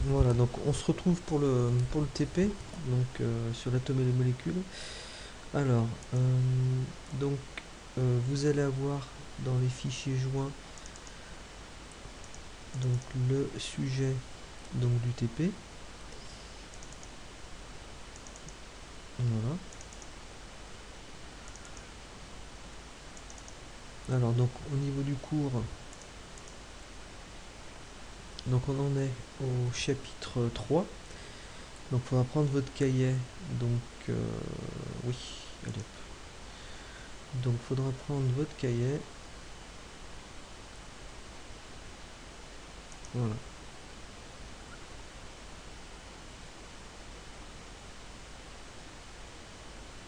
Voilà, donc on se retrouve pour le TP, donc sur l'atome et les molécules. Alors, donc vous allez avoir dans les fichiers joints donc le sujet donc du TP. Voilà. Alors donc au niveau du cours, donc on en est au chapitre 3. Donc il faudra prendre votre cahier. Donc oui, allez. Donc il faudra prendre votre cahier. Voilà.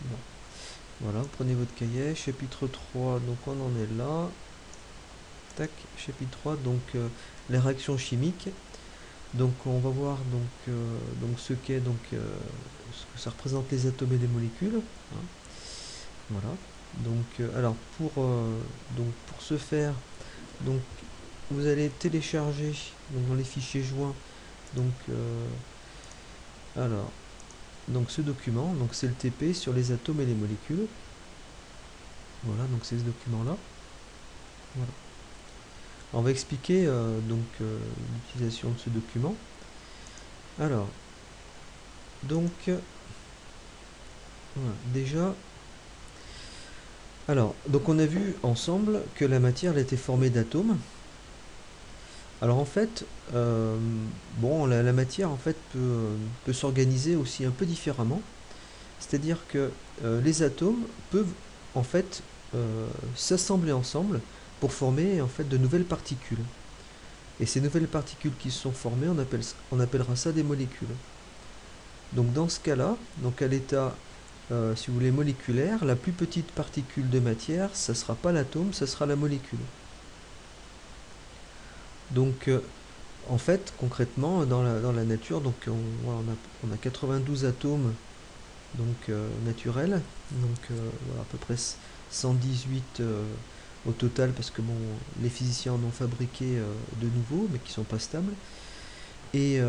Bon. Voilà, prenez votre cahier, chapitre 3, donc on en est là. Tac, chapitre 3, donc les réactions chimiques. Donc on va voir donc ce qu'est ce que ça représente les atomes et les molécules. Hein. Voilà. Donc alors pour ce faire, donc vous allez télécharger donc, dans les fichiers joints donc alors donc ce document, donc c'est le TP sur les atomes et les molécules. Voilà, donc c'est ce document là. Voilà. On va expliquer l'utilisation de ce document. Alors, donc, voilà, déjà, alors, donc on a vu ensemble que la matière elle était formée d'atomes. Alors en fait, bon, la matière en fait peut s'organiser aussi un peu différemment. C'est-à-dire que les atomes peuvent en fait s'assembler ensemble pour former en fait de nouvelles particules. Et ces nouvelles particules qui se sont formées, on appellera ça des molécules. Donc dans ce cas-là, donc à l'état, si vous voulez, moléculaire, la plus petite particule de matière, ça ne sera pas l'atome, ça sera la molécule. Donc en fait, concrètement, dans la nature, donc on a 92 atomes donc, naturels, donc voilà, à peu près 118 au total, parce que bon, les physiciens en ont fabriqué de nouveaux, mais qui ne sont pas stables. Et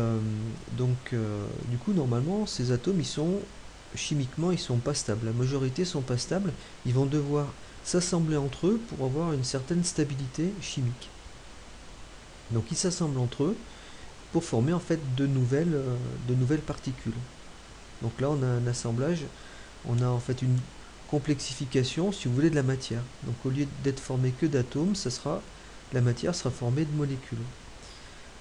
du coup, normalement, ces atomes, chimiquement, ils sont pas stables. La majorité sont pas stables. Ils vont devoir s'assembler entre eux pour avoir une certaine stabilité chimique. Donc, ils s'assemblent entre eux pour former en fait de nouvelles particules. Donc là, on a un assemblage, on a en fait une complexification, si vous voulez, de la matière. Donc, au lieu d'être formé que d'atomes, la matière sera formée de molécules.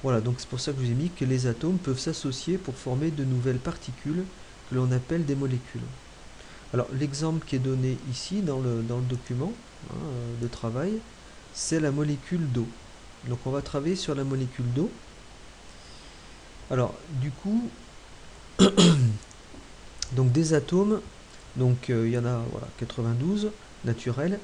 Voilà, donc c'est pour ça que je vous ai mis que les atomes peuvent s'associer pour former de nouvelles particules que l'on appelle des molécules. Alors l'exemple qui est donné ici dans le document hein, de travail, c'est la molécule d'eau. Donc on va travailler sur la molécule d'eau. Alors du coup, donc des atomes, donc il y en a voilà, 92 naturels.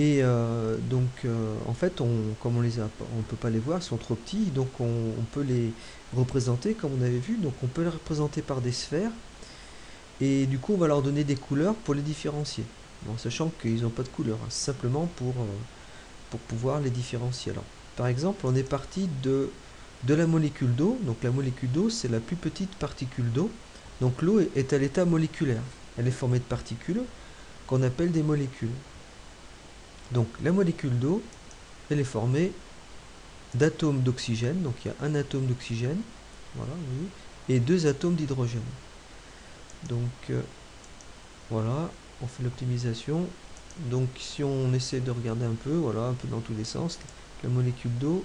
Et en fait, comme on peut pas les voir, ils sont trop petits, donc on peut les représenter comme on avait vu. Donc on peut les représenter par des sphères, et du coup on va leur donner des couleurs pour les différencier. En sachant qu'ils n'ont pas de couleur, hein, simplement pour pouvoir les différencier. Alors, par exemple, on est parti de la molécule d'eau. Donc la molécule d'eau, c'est la plus petite particule d'eau. Donc l'eau est à l'état moléculaire. Elle est formée de particules qu'on appelle des molécules. Donc la molécule d'eau, elle est formée d'atomes d'oxygène, donc il y a un atome d'oxygène, voilà, oui, et deux atomes d'hydrogène. Donc voilà, on fait l'optimisation. Donc si on essaie de regarder un peu, voilà, un peu dans tous les sens, la molécule d'eau,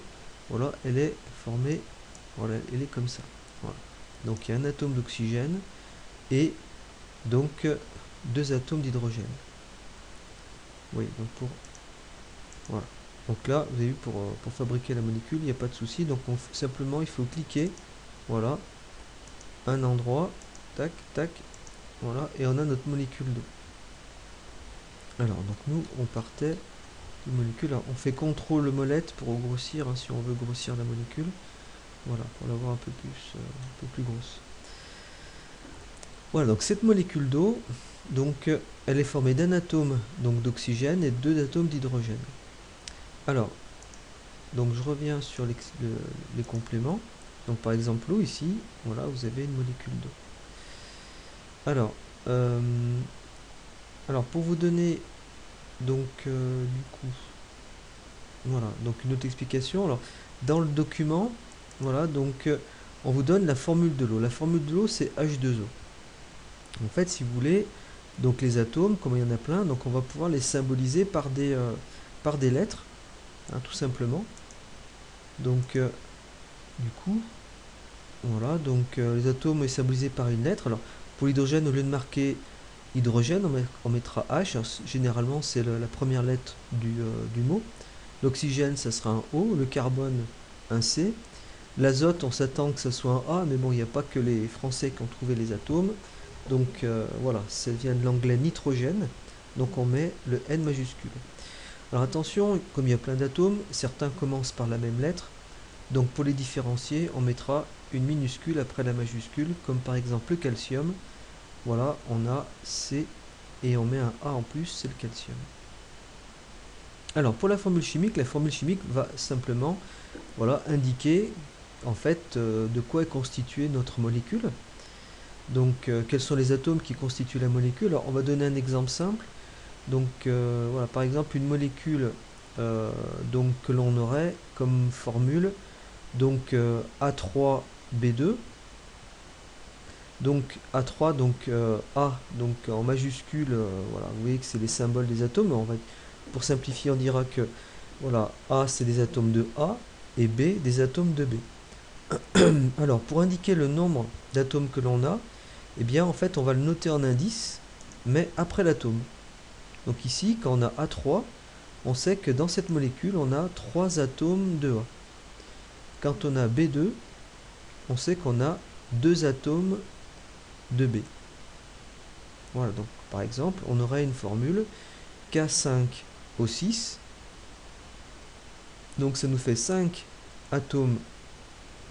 voilà, elle est formée, voilà, elle est comme ça. Voilà. Donc il y a un atome d'oxygène et donc deux atomes d'hydrogène. Oui, donc voilà. Donc là, vous avez vu, pour fabriquer la molécule, il n'y a pas de souci. Donc simplement, il faut cliquer, voilà, un endroit, tac, tac, voilà, et on a notre molécule d'eau. Alors, donc nous, on partait de molécule. Alors, on fait CTRL molette pour grossir, hein, si on veut grossir la molécule. Voilà, pour l'avoir un peu plus grosse. Voilà, donc cette molécule d'eau, donc elle est formée d'un atome d'oxygène et deux atomes d'hydrogène. Alors, donc je reviens sur les compléments. Donc par exemple l'eau ici, voilà, vous avez une molécule d'eau. Alors, euh, alors pour vous donner donc du coup, voilà, donc une autre explication. Alors dans le document, voilà, donc on vous donne la formule de l'eau. La formule de l'eau c'est H2O. En fait, si vous voulez, donc les atomes, comme il y en a plein, donc on va pouvoir les symboliser par des lettres, hein, tout simplement. Donc du coup, voilà, donc les atomes sont symbolisés par une lettre. Alors pour l'hydrogène, au lieu de marquer hydrogène, on mettra H. Alors, généralement, c'est la première lettre du mot. L'oxygène, ça sera un O. Le carbone, un C. L'azote, on s'attend que ça soit un A, mais bon, il n'y a pas que les Français qui ont trouvé les atomes. Donc voilà, ça vient de l'anglais nitrogène. Donc on met le N majuscule. Alors attention, comme il y a plein d'atomes, certains commencent par la même lettre. Donc pour les différencier, on mettra une minuscule après la majuscule, comme par exemple le calcium. Voilà, on a C et on met un A en plus, c'est le calcium. Alors pour la formule chimique va simplement voilà, indiquer en fait de quoi est constituée notre molécule. Donc quels sont les atomes qui constituent la molécule. Alors on va donner un exemple simple. Donc voilà, par exemple une molécule donc, que l'on aurait comme formule donc A3B2. Donc A3, donc A donc en majuscule, voilà, vous voyez que c'est les symboles des atomes. Pour simplifier, on dira que voilà, A c'est des atomes de A et B des atomes de B. Alors pour indiquer le nombre d'atomes que l'on a, eh bien en fait on va le noter en indice, mais après l'atome. Donc ici, quand on a A3, on sait que dans cette molécule, on a 3 atomes de A. Quand on a B2, on sait qu'on a 2 atomes de B. Voilà, donc par exemple, on aurait une formule K5O6. Donc ça nous fait 5 atomes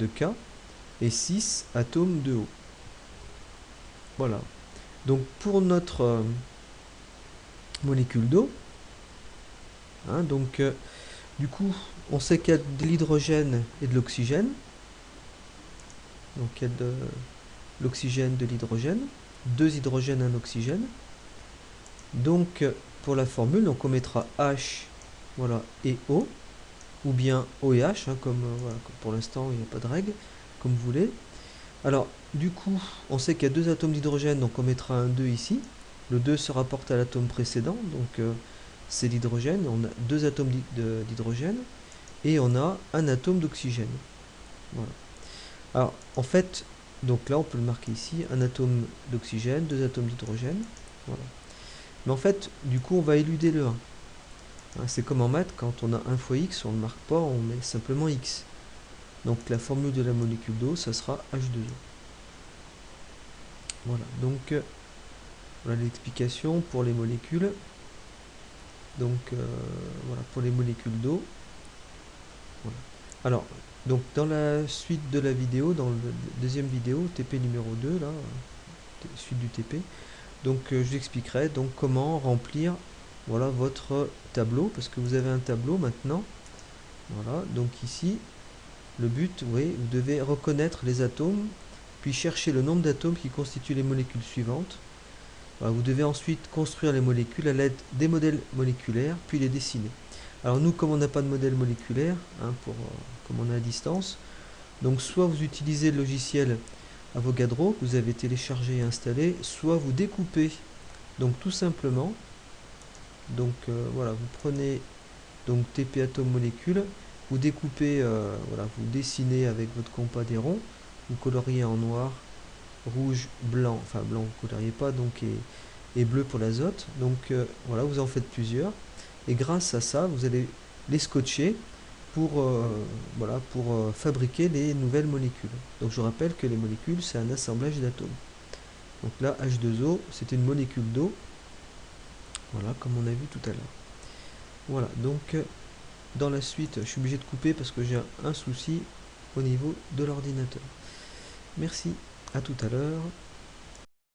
de K et 6 atomes de O. Voilà. Donc pour notre molécule d'eau, hein, donc du coup, on sait qu'il y a de l'hydrogène et de l'oxygène. Donc il y a de l'oxygène, de l'hydrogène, 2 hydrogènes, 1 oxygène. Donc pour la formule, donc on mettra H voilà, et O, ou bien O et H, hein, comme, voilà, comme pour l'instant il n'y a pas de règle, comme vous voulez. Alors du coup, on sait qu'il y a 2 atomes d'hydrogène, donc on mettra un 2 ici. Le 2 se rapporte à l'atome précédent, donc c'est l'hydrogène. On a 2 atomes d'hydrogène et on a un atome d'oxygène. Voilà. Alors en fait, donc là on peut le marquer ici, un atome d'oxygène, 2 atomes d'hydrogène. Voilà. Mais en fait, du coup, on va éluder le 1. Hein, c'est comme en maths, quand on a 1 fois x, on ne marque pas, on met simplement x. Donc la formule de la molécule d'eau, ça sera H2O. Voilà, donc voilà l'explication pour les molécules. Donc voilà, pour les molécules d'eau. Voilà. Alors, donc dans la suite de la vidéo, dans la deuxième vidéo, TP numéro 2, là, suite du TP, donc je vous expliquerai donc comment remplir voilà votre tableau, parce que vous avez un tableau maintenant. Voilà, donc ici, le but, oui, vous devez reconnaître les atomes, puis chercher le nombre d'atomes qui constituent les molécules suivantes. Voilà, vous devez ensuite construire les molécules à l'aide des modèles moléculaires, puis les dessiner. Alors nous, comme on n'a pas de modèle moléculaire, hein, comme on est à distance, donc soit vous utilisez le logiciel Avogadro que vous avez téléchargé et installé, soit vous découpez donc tout simplement. Donc voilà, vous prenez donc TP atome molécule, vous découpez, voilà, vous dessinez avec votre compas des ronds, vous coloriez en noir, rouge, blanc, enfin blanc vous ne coloriez pas, donc et bleu pour l'azote. Donc voilà, vous en faites plusieurs, et grâce à ça, vous allez les scotcher pour, voilà, pour fabriquer les nouvelles molécules. Donc je rappelle que les molécules, c'est un assemblage d'atomes. Donc là, H2O, c'est une molécule d'eau, voilà, comme on a vu tout à l'heure. Voilà, donc dans la suite, je suis obligé de couper parce que j'ai un souci au niveau de l'ordinateur. Merci, à tout à l'heure.